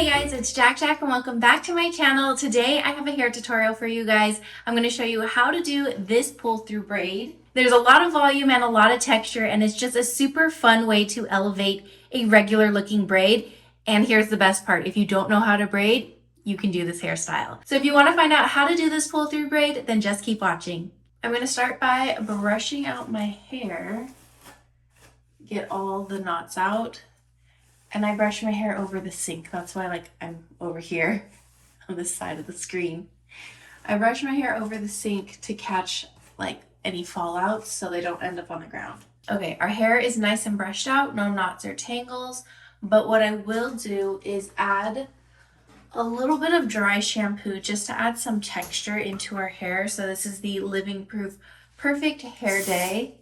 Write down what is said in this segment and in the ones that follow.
Hey guys, it's JaaackJack and welcome back to my channel. Today I have a hair tutorial for you guys. I'm going to show you how to do this pull through braid. There's a lot of volume and a lot of texture, and it's just a super fun way to elevate a regular looking braid. And here's the best part. If you don't know how to braid, you can do this hairstyle. So if you want to find out how to do this pull through braid, then just keep watching. I'm going to start by brushing out my hair, get all the knots out. And I brush my hair over the sink. That's why I'm over here on this side of the screen. I brush my hair over the sink to catch any fallouts so they don't end up on the ground. Okay, our hair is nice and brushed out, no knots or tangles. But what I will do is add a little bit of dry shampoo just to add some texture into our hair. So this is the Living Proof Perfect Hair Day.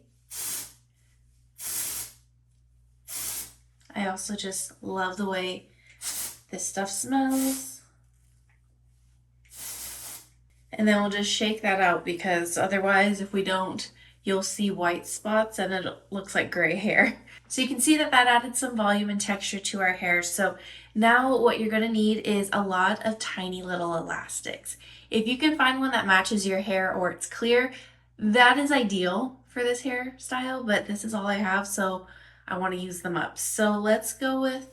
I also just love the way this stuff smells. And then we'll just shake that out, because otherwise if we don't, you'll see white spots and it looks like gray hair. So you can see that added some volume and texture to our hair. So now what you're gonna need is a lot of tiny little elastics. If you can find one that matches your hair or it's clear, that is ideal for this hairstyle, but this is all I have, so I want to use them up. So let's go with,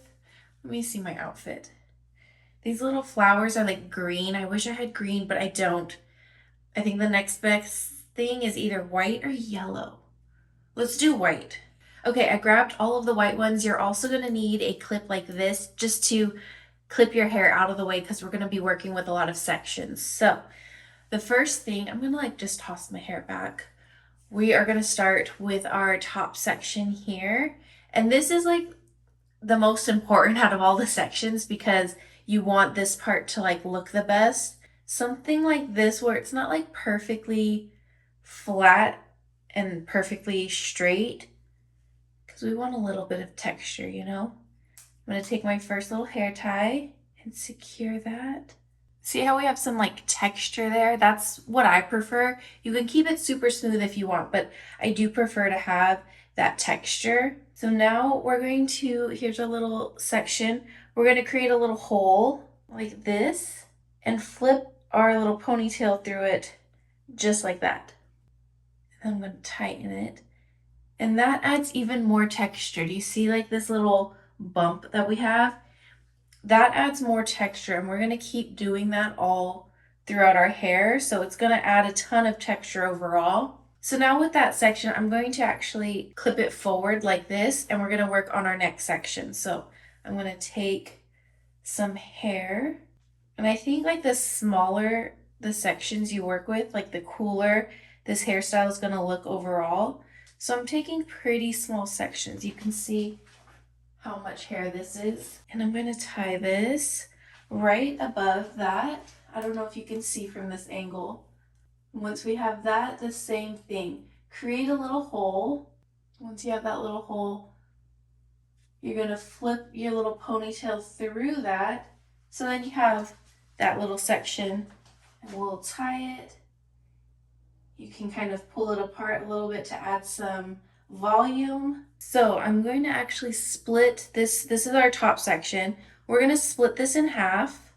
let me see my outfit. These little flowers are like green. I wish I had green, but I don't. I think the next best thing is either white or yellow. Let's do white. Okay, I grabbed all of the white ones. You're also going to need a clip like this just to clip your hair out of the way, because we're going to be working with a lot of sections. So the first thing, I'm going to just toss my hair back. We are going to start with our top section here. And this is the most important out of all the sections, because you want this part to look the best. Something like this where it's not perfectly flat and perfectly straight, because we want a little bit of texture, you know? I'm going to take my first little hair tie and secure that. See how we have some texture there? That's what I prefer. You can keep it super smooth if you want, but I do prefer to have that texture. So now we're going to, here's a little section. We're going to create a little hole like this and flip our little ponytail through it just like that. And I'm going to tighten it. And that adds even more texture. Do you see this little bump that we have? That adds more texture, and we're going to keep doing that all throughout our hair. So it's going to add a ton of texture overall. So now with that section, I'm going to actually clip it forward like this, and we're going to work on our next section. So I'm going to take some hair, and I think the smaller the sections you work with, the cooler this hairstyle is going to look overall. So I'm taking pretty small sections. You can see how much hair this is. And I'm going to tie this right above that. I don't know if you can see from this angle. Once we have that, the same thing. Create a little hole. Once you have that little hole, you're going to flip your little ponytail through that. So then you have that little section, and we'll tie it. You can kind of pull it apart a little bit to add some volume. So I'm going to actually split this. This is our top section. We're going to split this in half.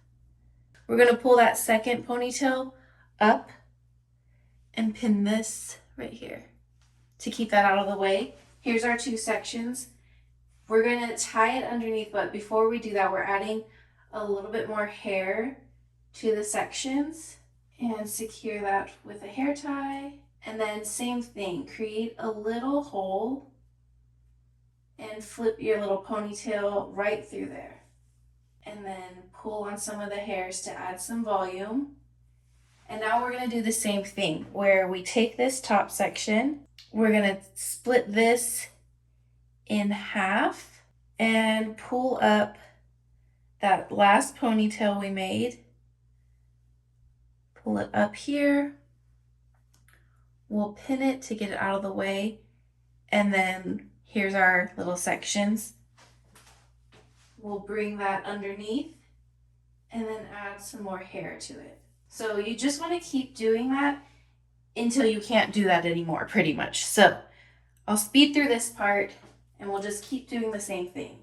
We're going to pull that second ponytail up and pin this right here to keep that out of the way. Here's our two sections. We're going to tie it underneath, but before we do that, we're adding a little bit more hair to the sections and secure that with a hair tie. And then same thing, create a little hole and flip your little ponytail right through there. And then pull on some of the hairs to add some volume. And now we're going to do the same thing where we take this top section, we're going to split this in half and pull up that last ponytail we made. Pull it up here. We'll pin it to get it out of the way. And then here's our little sections. We'll bring that underneath and then add some more hair to it. So you just want to keep doing that until you can't do that anymore, pretty much. So I'll speed through this part and we'll just keep doing the same thing.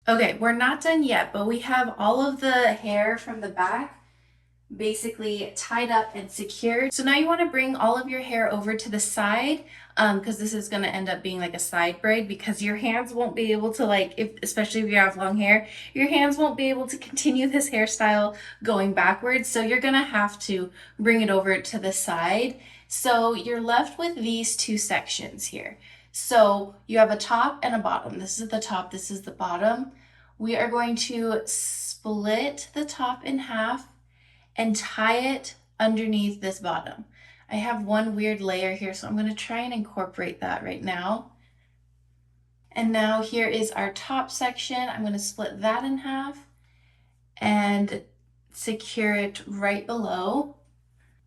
Okay, we're not done yet, but we have all of the hair from the back basically tied up and secured. So now you want to bring all of your hair over to the side, because this is going to end up being like a side braid, because your hands won't be able to, like, if especially if you have long hair, your hands won't be able to continue this hairstyle going backwards. So you're going to have to bring it over to the side. So you're left with these two sections here. So you have a top and a bottom. This is the top, this is the bottom. We are going to split the top in half and tie it underneath this bottom. I have one weird layer here, so I'm going to try and incorporate that right now. And now here is our top section. I'm going to split that in half and secure it right below.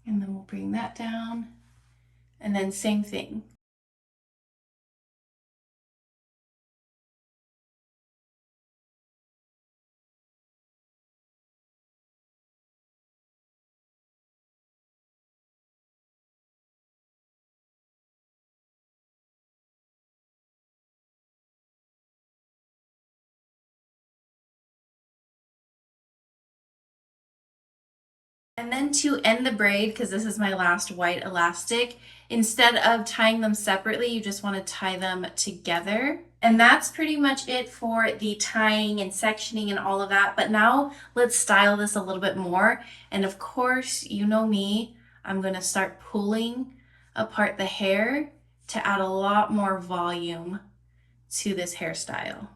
And then we'll bring that down. And then same thing. And then to end the braid, because this is my last white elastic, instead of tying them separately, you just want to tie them together. And that's pretty much it for the tying and sectioning and all of that. But now let's style this a little bit more. And of course, you know me, I'm going to start pulling apart the hair to add a lot more volume to this hairstyle.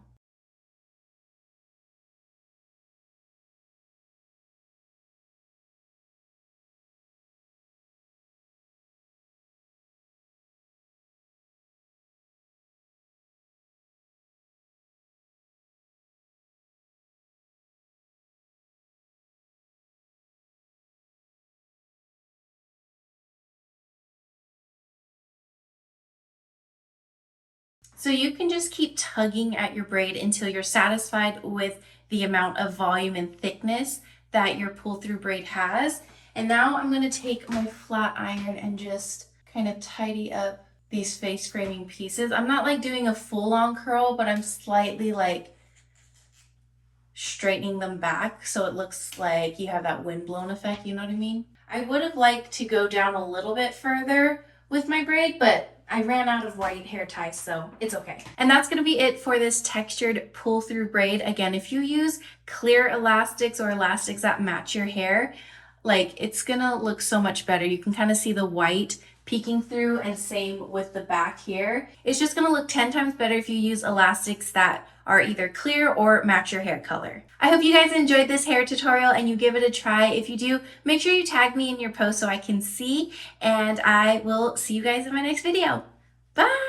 So you can just keep tugging at your braid until you're satisfied with the amount of volume and thickness that your pull through braid has. And now I'm going to take my flat iron and just kind of tidy up these face framing pieces. I'm not like doing a full on curl, but I'm slightly like straightening them back so it looks like you have that windblown effect, you know what I mean? I would have liked to go down a little bit further with my braid, but I ran out of white hair ties, so it's okay. And that's gonna be it for this textured pull through braid. Again, if you use clear elastics or elastics that match your hair, like, it's gonna look so much better. You can kind of see the white peeking through, and same with the back here. It's just gonna look 10 times better if you use elastics that are either clear or match your hair color. I hope you guys enjoyed this hair tutorial and you give it a try. If you do, make sure you tag me in your post so I can see, and I will see you guys in my next video. Bye!